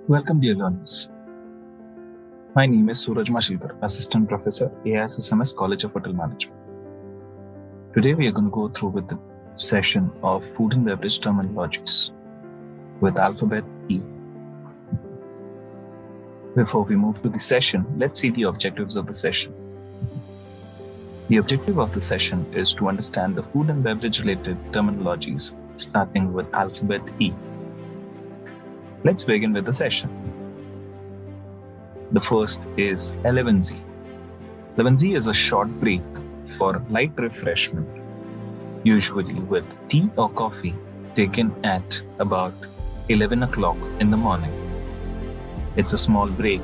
Welcome, dear learners. My name is Suraj Mashilkar, Assistant Professor, AISSMS College of Hotel Management. Today, we are going to go through with the session of food and beverage terminologies with alphabet E. Before we move to the session, let's see the objectives of the session. The objective of the session is to understand the food and beverage related terminologies starting with alphabet E. Let's begin with the session. The first is 11Z. 11Z is a short break for light refreshment, usually with tea or coffee taken at about 11 o'clock in the morning. It's a small break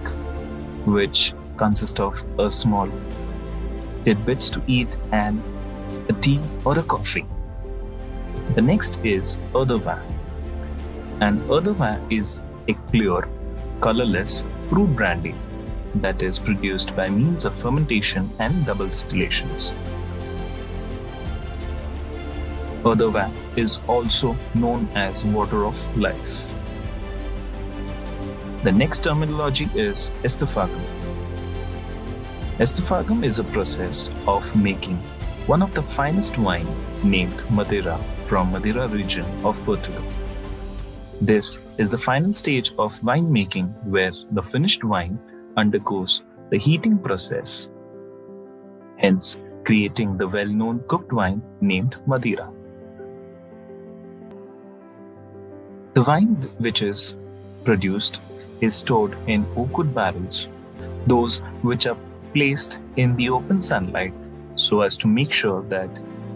which consists of a small tidbits to eat and a tea or a coffee. The next is Eau Vin. And Eau Vin is a clear, colorless fruit brandy that is produced by means of fermentation and double distillations. Eau Vin is also known as water of life. The next terminology is estofagem. Estofagem is a process of making one of the finest wine named Madeira from Madeira region of Portugal. This is the final stage of winemaking where the finished wine undergoes the heating process, hence creating the well-known cooked wine named Madeira. The wine which is produced is stored in oakwood barrels, those which are placed in the open sunlight so as to make sure that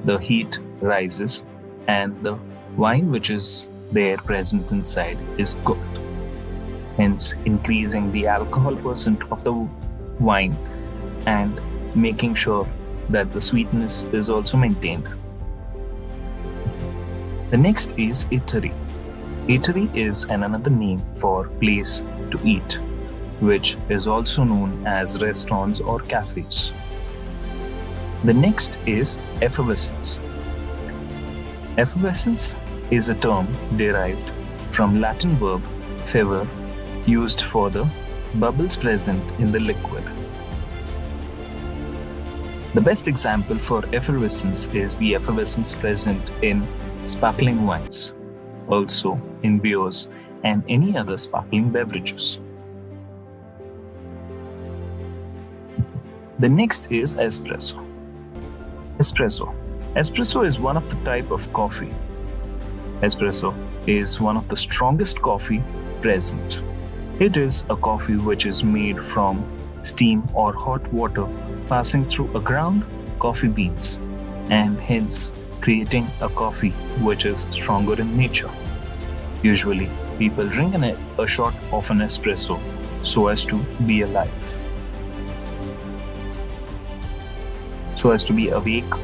the heat rises and the wine which is there present inside is cooked, hence increasing the alcohol percent of the wine and making sure that the sweetness is also maintained. The next is eatery. Eatery is another name for place to eat, which is also known as restaurants or cafes. The next is effervescence. Effervescence is a term derived from Latin verb fervor, used for the bubbles present in the liquid. The best example for effervescence is the effervescence present in sparkling wines, also in beers and any other sparkling beverages. The next is espresso. Espresso is one of the type of coffee. Espresso is one of the strongest coffee present. It is a coffee which is made from steam or hot water passing through a ground coffee beans and hence creating a coffee which is stronger in nature. Usually, people drink a shot of an espresso so as to be alive, so as to be awake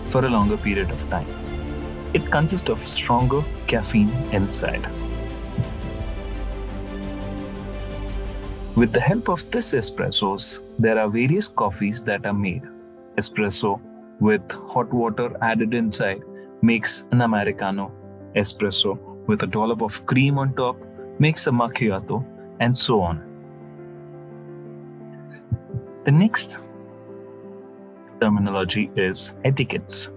for a longer period of time. It consists of stronger caffeine inside. With the help of this espressos, there are various coffees that are made. Espresso with hot water added inside makes an Americano. Espresso with a dollop of cream on top makes a macchiato, and so on. The next terminology is etiquettes.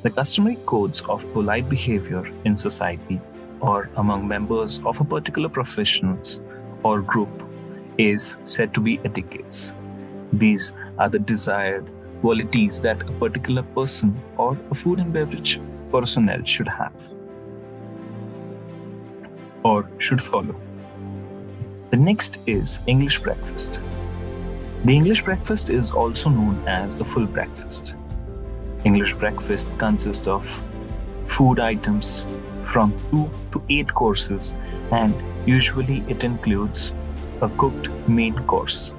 The customary codes of polite behavior in society or among members of a particular professions or group is said to be etiquettes. These are the desired qualities that a particular person or a food and beverage personnel should have or should follow. The next is English breakfast. The English breakfast is also known as the full breakfast. English breakfast consists of food items from 2 to 8 courses, and usually it includes a cooked main course.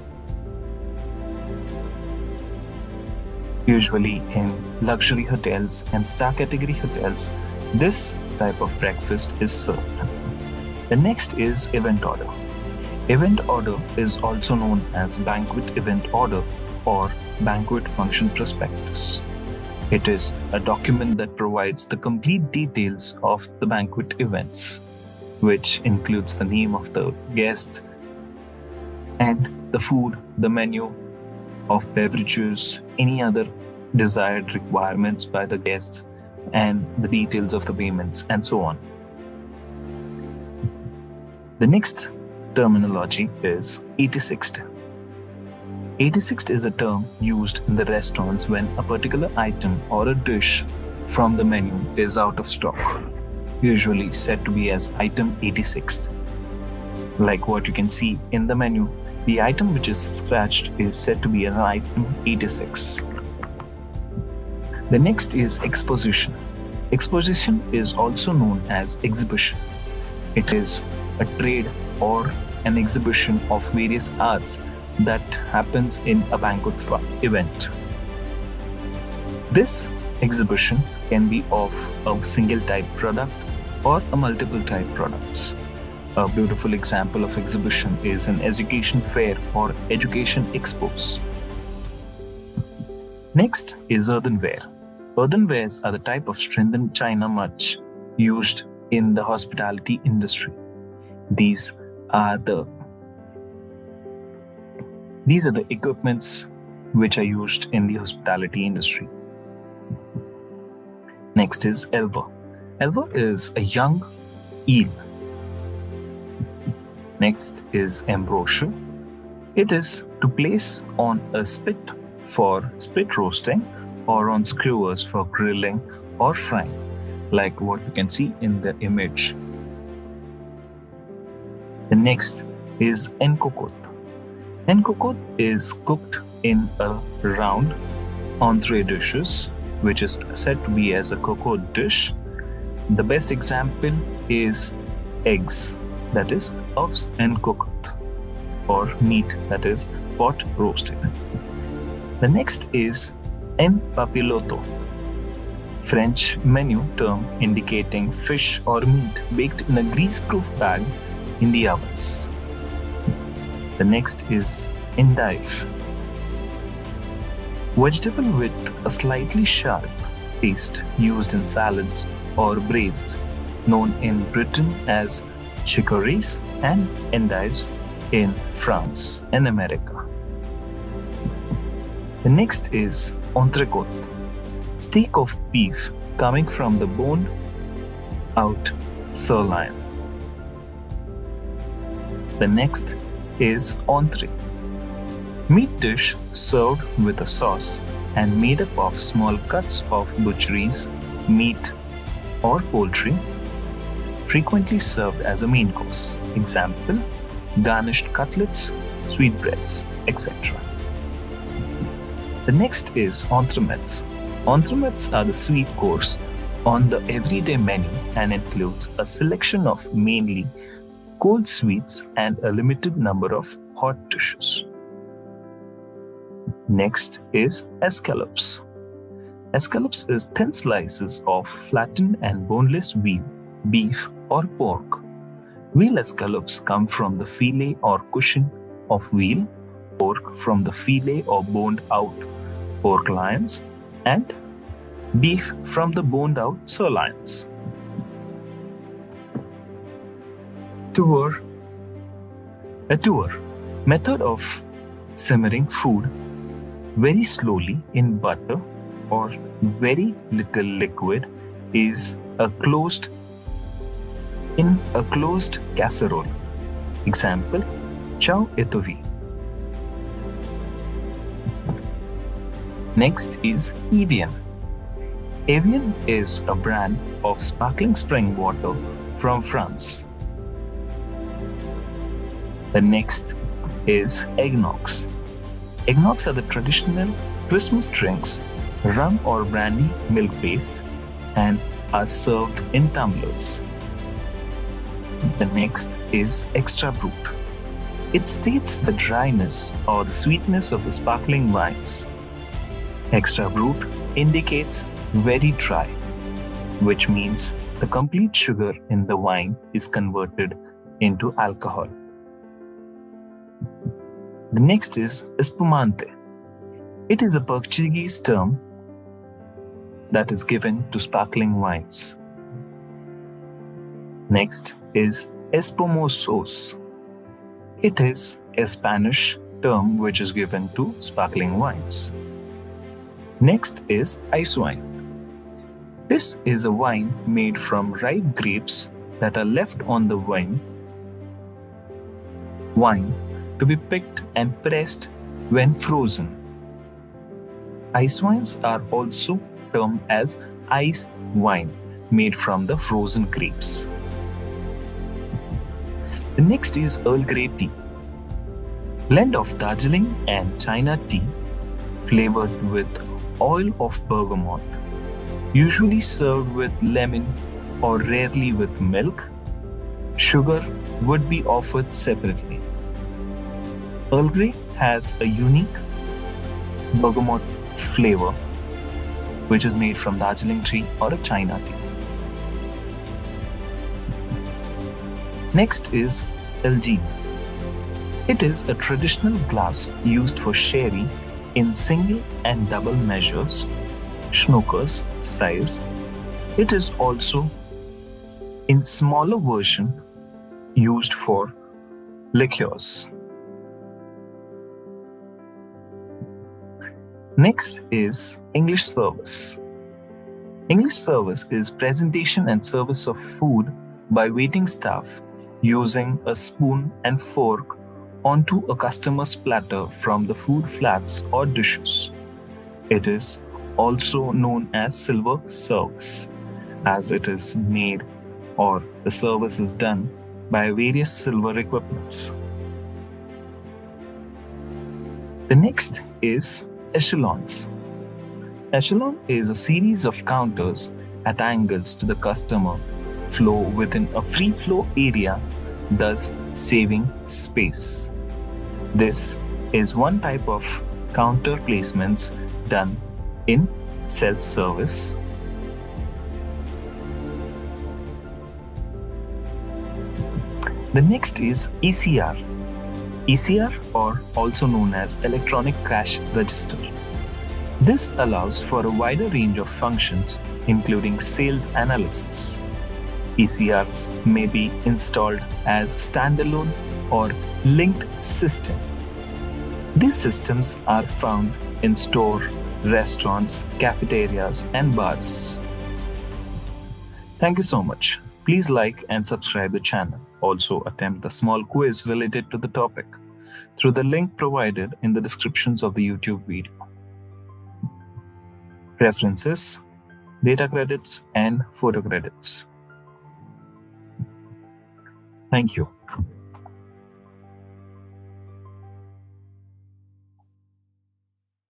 Usually in luxury hotels and star category hotels, this type of breakfast is served. The next is event order. Event order is also known as banquet event order or banquet function prospectus. It is a document that provides the complete details of the banquet events. which includes the name of the guest and the food, the menu of beverages, any other desired requirements by the guests, and the details of the payments, and so on. The next terminology is 86th. 86th is a term used in the restaurants when a particular item or a dish from the menu is out of stock, usually said to be as item 86th. Like what you can see in the menu, the item which is scratched is said to be as item 86. The next is exposition. Exposition is also known as exhibition. It is a trade or an exhibition of various arts that happens in a banquet event. This exhibition can be of a single type product or a multiple type products. A beautiful example of exhibition is an education fair or education expos. Next is earthenware. Earthenwares are the type of strengthened china much used in the hospitality industry. These are the equipments which are used in the hospitality industry. Next is elver. Elver is a young eel. Next is ambrosia. It is to place on a spit for spit roasting or on skewers for grilling or frying, like what you can see in the image. The next is enkokot. Enkokot is cooked in a round entree dishes, which is said to be as a kokot dish. The best example is eggs, that is of enkokot, or meat, that is pot roasted. The next is en papiloto, French menu term indicating fish or meat baked in a grease-proof bag in the ovens. The next is endive, vegetable with a slightly sharp taste used in salads or braised, known in Britain as chicories and endives in France and America. The next is entrecôte, steak of beef coming from the boned out sirloin. The next is entree, meat dish served with a sauce and made up of small cuts of butcheries, meat or poultry, frequently served as a main course. Example, garnished cutlets, sweetbreads, etc. The next is entremets. Entremets are the sweet course on the everyday menu and includes a selection of mainly cold sweets and a limited number of hot dishes. Next is escallops. Escallops is thin slices of flattened and boneless veal, beef or pork. Veal escallops come from the fillet or cushion of veal, pork from the fillet or boned out pork loins, and beef from the boned out sirloins. Tour. A tour, method of simmering food very slowly in butter or very little liquid, is in a closed casserole. Example, chow etovi. Next is Evian. Evian is a brand of sparkling spring water from France. The next is eggnogs. Eggnogs are the traditional Christmas drinks, rum or brandy milk-based, and are served in tumblers. The next is extra brut. It states the dryness or the sweetness of the sparkling wines. Extra brut indicates very dry, which means the complete sugar in the wine is converted into alcohol. The next is espumante. It is a Portuguese term that is given to sparkling wines. Next is espumosos. It is a Spanish term which is given to sparkling wines. Next is ice wine. This is a wine made from ripe grapes that are left on the wine to be picked and pressed when frozen. Ice wines are also termed as ice wine made from the frozen grapes. The next is Earl Grey tea. Blend of Darjeeling and China tea flavored with oil of bergamot, usually served with lemon or rarely with milk. Sugar would be offered separately. Earl Grey has a unique bergamot flavor which is made from Darjeeling tree or a China tea. Next is Elgin. It is a traditional glass used for sherry in single and double measures, schnookers size. It is also in smaller version used for liqueurs. Next is English service. English service is presentation and service of food by waiting staff using a spoon and fork onto a customer's platter from the food flats or dishes. It is also known as silver service, as it is made or the service is done by various silver equipments. The next is echelons. Echelon is a series of counters at angles to the customer flow within a free flow area, thus saving space. This is one type of counter placements done in self-service. The next is ECR. ECR, or also known as electronic cash register. This allows for a wider range of functions, including sales analysis. ECRs may be installed as standalone or linked system. These systems are found in store, restaurants, cafeterias, and bars. Thank you so much. Please like and subscribe the channel. Also attempt a small quiz related to the topic through the link provided in the descriptions of the YouTube video. References, data credits, and photo credits. Thank you.